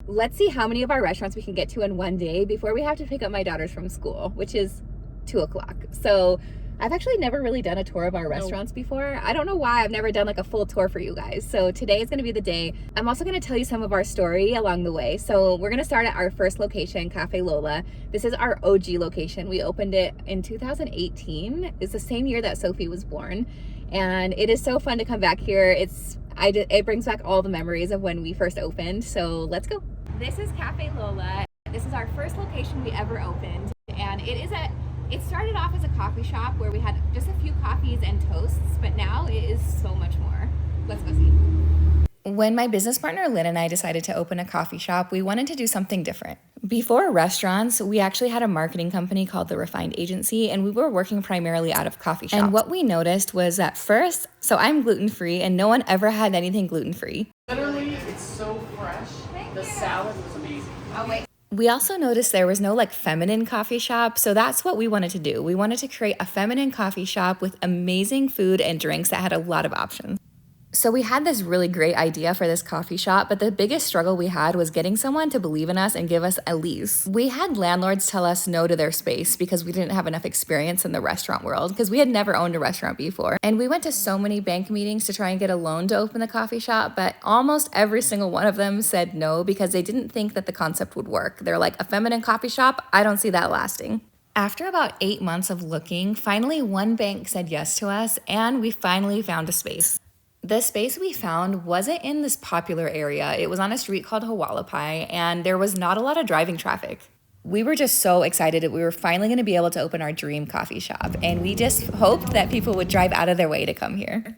let's see how many of our restaurants we can get to in one day before we have to pick up my daughters from school, which is 2 o'clock. So I've actually never really done a tour of our restaurants before. I don't know why I've never done like a full tour for you guys. So today is going to be the day. I'm also going to tell you some of our story along the way. So we're going to start at our first location, Cafe Lola. This is our OG location. We opened it in 2018. It's the same year that Sophie was born. And it is so fun to come back here. It brings back all the memories of when we first opened. So let's go. This is Cafe Lola. This is our first location we ever opened. And it started off as a coffee shop where we had just a few coffees and toasts, but now it is so much more. Let's go see. When my business partner Lynn and I decided to open a coffee shop, we wanted to do something different. Before restaurants, we actually had a marketing company called The Refined Agency, and we were working primarily out of coffee shops. And what we noticed was that first, so I'm gluten-free, and no one ever had anything gluten-free. Literally, it's so fresh. The salad was amazing. Oh, wait. We also noticed there was no like feminine coffee shop, so that's what we wanted to do. We wanted to create a feminine coffee shop with amazing food and drinks that had a lot of options. So we had this really great idea for this coffee shop, but the biggest struggle we had was getting someone to believe in us and give us a lease. We had landlords tell us no to their space because we didn't have enough experience in the restaurant world, because we had never owned a restaurant before. And we went to so many bank meetings to try and get a loan to open the coffee shop, but almost every single one of them said no because they didn't think that the concept would work. They're like, a feminine coffee shop? I don't see that lasting. After about 8 months of looking, finally one bank said yes to us, and we finally found a space. The space we found wasn't in this popular area. It was on a street called Hualapai, and there was not a lot of driving traffic. We were just so excited that we were finally going to be able to open our dream coffee shop, and we just hoped that people would drive out of their way to come here.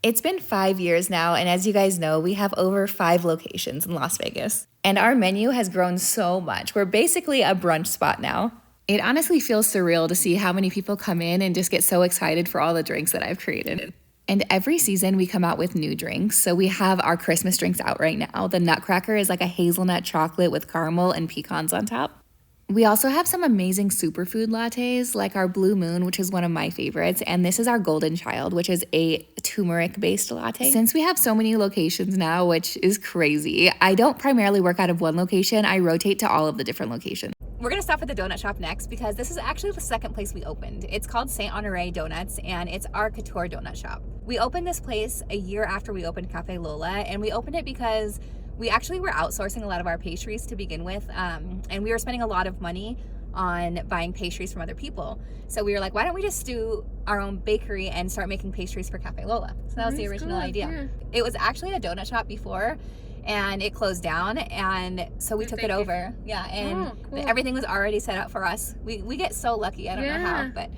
It's been 5 years now, and as you guys know, we have over 5 locations in Las Vegas. And our menu has grown so much. We're basically a brunch spot now. It honestly feels surreal to see how many people come in and just get so excited for all the drinks that I've created. And every season we come out with new drinks. So we have our Christmas drinks out right now. The Nutcracker is like a hazelnut chocolate with caramel and pecans on top. We also have some amazing superfood lattes, like our Blue Moon, which is one of my favorites. And this is our Golden Child, which is a turmeric-based latte. Since we have so many locations now, which is crazy, I don't primarily work out of one location. I rotate to all of the different locations. We're gonna stop at the donut shop next because this is actually the second place we opened. It's called St. Honore Donuts, and it's our couture donut shop. We opened this place a year after we opened Cafe Lola, and we opened it because we actually were outsourcing a lot of our pastries to begin with, and we were spending a lot of money on buying pastries from other people. So we were like, why don't we just do our own bakery and start making pastries for Cafe Lola? So that was the original idea. Yeah. It was actually a donut shop before, and it closed down, and so we took it over. Yeah, and cool. Everything was already set up for us. We get so lucky. I don't know how, but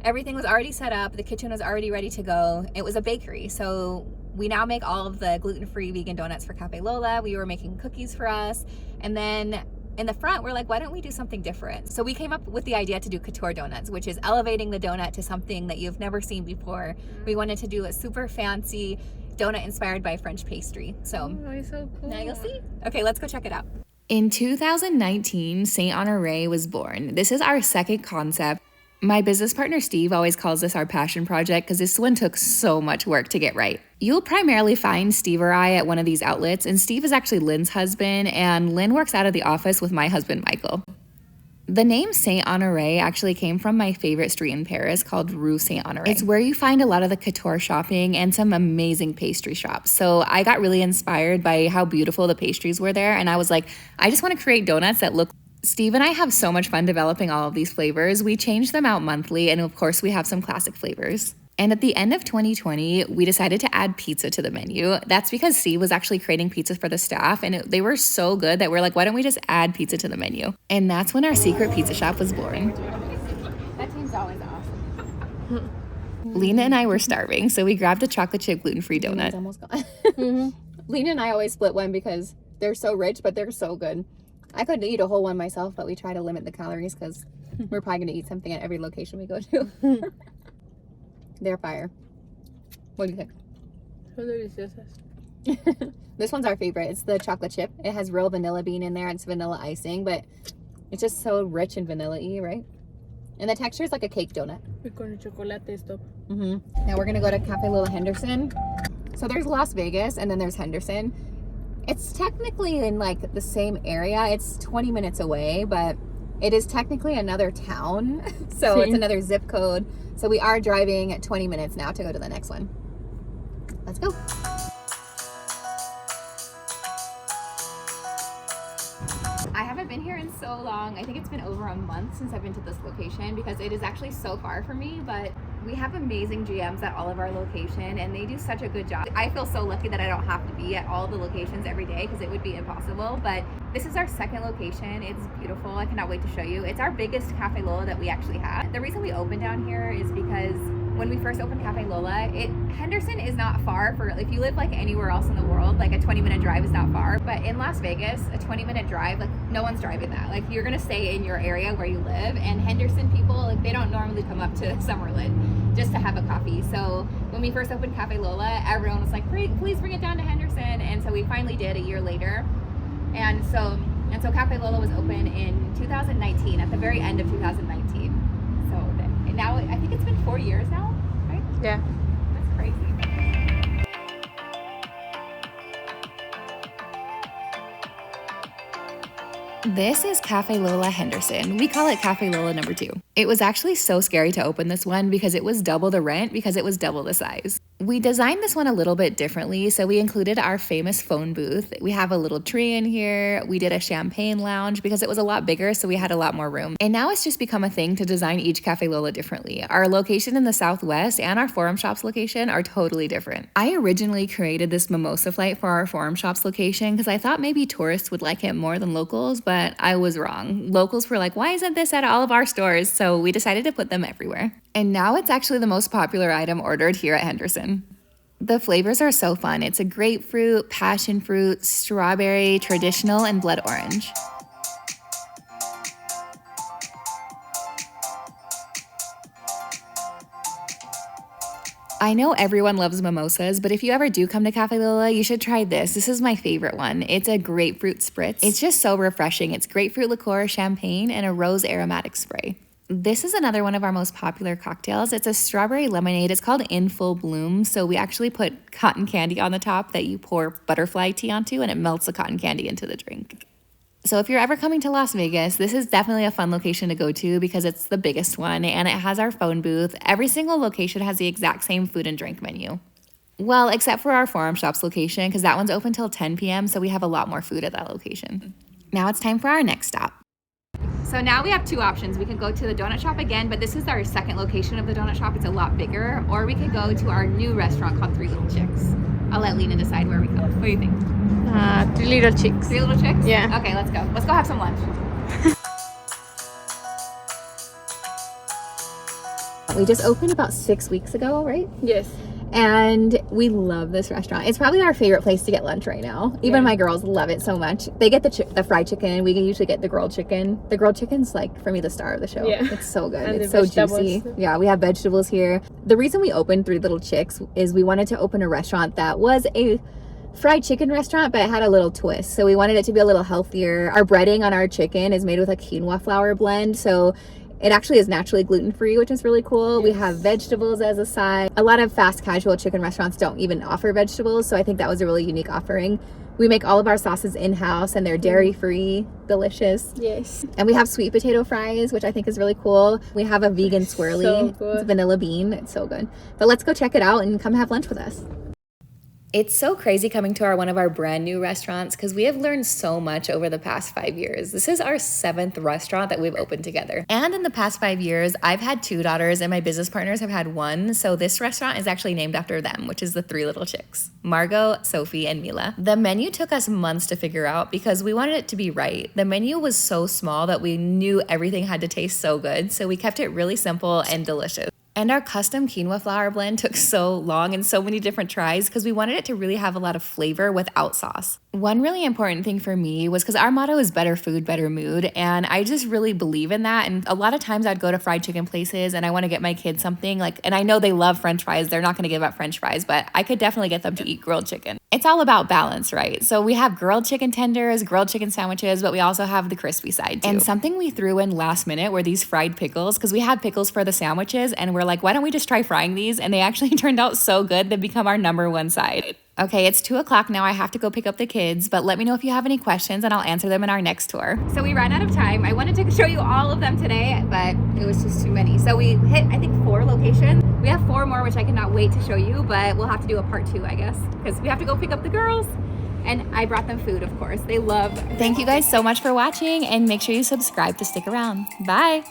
everything was already set up. The kitchen was already ready to go. It was a bakery, so we now make all of the gluten-free vegan donuts for Cafe Lola. We were making cookies for us, and then in the front, we're like, why don't we do something different? So we came up with the idea to do couture donuts, which is elevating the donut to something that you've never seen before. We wanted to do a super fancy donut inspired by French pastry. So, so cool. Now you'll see. Okay, let's go check it out. In 2019, St. Honore was born. This is our second concept. My business partner Steve always calls this our passion project because this one took so much work to get right. You'll primarily find Steve or I at one of these outlets, and Steve is actually Lynn's husband, and Lynn works out of the office with my husband Michael. The name St. Honore actually came from my favorite street in Paris called Rue St. Honore. It's where you find a lot of the couture shopping and some amazing pastry shops. So I got really inspired by how beautiful the pastries were there, and I was like, I just want to create donuts that look. Steve and I have so much fun developing all of these flavors. We change them out monthly, and of course we have some classic flavors. And at the end of 2020, we decided to add pizza to the menu. That's because Steve was actually creating pizzas for the staff, and they were so good that we're like, why don't we just add pizza to the menu? And that's when our secret pizza shop was born. That team's always awesome. Lena and I were starving, so we grabbed a chocolate chip gluten-free donut. It's almost gone. Lena and I always split one because they're so rich, but they're so good. I couldn't eat a whole one myself, but we try to limit the calories because we're probably going to eat something at every location we go to. They're fire. What do you think? So delicious. This one's our favorite. It's the chocolate chip. It has real vanilla bean in there. It's vanilla icing, but it's just so rich and vanilla-y, right? And the texture is like a cake donut. Con chocolate stop. Now we're going to go to Cafe Lola Henderson. So there's Las Vegas, and then there's Henderson. It's technically in like the same area. It's 20 minutes away, but it is technically another town. So it's another zip code. So we are driving 20 minutes now to go to the next one. Let's go. I haven't been here in so long. I think it's been over a month since I've been to this location because it is actually so far from me, but we have amazing GMs at all of our location and they do such a good job. I feel so lucky that I don't have to be at all the locations every day because it would be impossible, but this is our second location. It's beautiful. I cannot wait to show you. It's our biggest Cafe Lola that we actually have. The reason we opened down here is because when we first opened Cafe Lola, Henderson is not far for, if you live like anywhere else in the world, like a 20-minute drive is not far. But in Las Vegas, a 20-minute drive, like no one's driving that. Like you're gonna stay in your area where you live. And Henderson people, like they don't normally come up to Summerlin just to have a coffee. So when we first opened Cafe Lola, everyone was like, please bring it down to Henderson. And so we finally did a year later. And so Cafe Lola was open in 2019, at the very end of 2019. And now I think it's been 4 years now, right? Yeah. That's crazy. This is Cafe Lola Henderson. We call it Cafe Lola number 2. It was actually so scary to open this one because it was double the rent because it was double the size. We designed this one a little bit differently, so we included our famous phone booth. We have a little tree in here. We did a champagne lounge because it was a lot bigger, so we had a lot more room. And now it's just become a thing to design each Cafe Lola differently. Our location in the Southwest and our Forum Shops location are totally different. I originally created this mimosa flight for our Forum Shops location because I thought maybe tourists would like it more than locals, but I was wrong. Locals were like, why isn't this at all of our stores? So we decided to put them everywhere. And now it's actually the most popular item ordered here at Henderson. The flavors are so fun. It's a grapefruit, passion fruit, strawberry, traditional, and blood orange. I know everyone loves mimosas, but if you ever do come to Cafe Lola, you should try this. This is my favorite one. It's a grapefruit spritz. It's just so refreshing. It's grapefruit liqueur, champagne, and a rose aromatic spray. This is another one of our most popular cocktails. It's a strawberry lemonade. It's called In Full Bloom. So we actually put cotton candy on the top that you pour butterfly tea onto, and it melts the cotton candy into the drink. So if you're ever coming to Las Vegas, this is definitely a fun location to go to because it's the biggest one and it has our phone booth. Every single location has the exact same food and drink menu. Well, except for our Forum Shops location because that one's open till 10 p.m. So we have a lot more food at that location. Now it's time for our next stop. So now we have two options. We can go to the donut shop again, but this is our second location of the donut shop. It's a lot bigger. Or we could go to our new restaurant called Three Little Chicks. I'll let Lena decide where we go. What do you think? Three Little Chicks. Three Little Chicks? Yeah. Okay, let's go. Let's go have some lunch. We just opened about 6 weeks ago, right? Yes. And we love this restaurant. It's probably our favorite place to get lunch right now. Even my girls love it so much. They get the fried chicken. We usually get the grilled chicken. The grilled chicken's like, for me, the star of the show. Yeah. It's so good. And It's the so vegetables. juicy. Yeah, we have vegetables here. The reason we opened Three Little Chicks is we wanted to open a restaurant that was a fried chicken restaurant, but it had a little twist. So we wanted it to be a little healthier. Our breading on our chicken is made with a quinoa flour blend. So it actually is naturally gluten-free, which is really cool. We have vegetables as a side. A lot of fast casual chicken restaurants don't even offer vegetables, so I think that was a really unique offering. We make all of our sauces in-house, and they're dairy-free, delicious. Yes. And we have sweet potato fries, which I think is really cool. We have a vegan swirly. So good. It's vanilla bean. It's so good. But let's go check it out and come have lunch with us. It's so crazy coming to one of our brand new restaurants because we have learned so much over the past 5 years. This is our 7th restaurant that we've opened together. And in the past 5 years, I've had 2 daughters and my business partners have had 1. So this restaurant is actually named after them, which is the Three Little Chicks, Margot, Sophie, and Mila. The menu took us months to figure out because we wanted it to be right. The menu was so small that we knew everything had to taste so good. So we kept it really simple and delicious. And our custom quinoa flour blend took so long and so many different tries because we wanted it to really have a lot of flavor without sauce. One really important thing for me was because our motto is better food, better mood. And I just really believe in that. And a lot of times I'd go to fried chicken places and I want to get my kids something and I know they love French fries. They're not going to give up French fries, but I could definitely get them to eat grilled chicken. It's all about balance, right? So we have grilled chicken tenders, grilled chicken sandwiches, but we also have the crispy side too. And something we threw in last minute were these fried pickles because we had pickles for the sandwiches and we're like, why don't we just try frying these? And they actually turned out so good. They've become our #1 side. Okay, it's 2 o'clock now. I have to go pick up the kids, but let me know if you have any questions and I'll answer them in our next tour. So we ran out of time. I wanted to show you all of them today, but it was just too many. So we hit, I think, 4 locations. We have 4 more, which I cannot wait to show you, but we'll have to do a part 2, I guess, because we have to go pick up the girls. And I brought them food, of course. They love. Thank you guys so much for watching, and make sure you subscribe to stick around. Bye.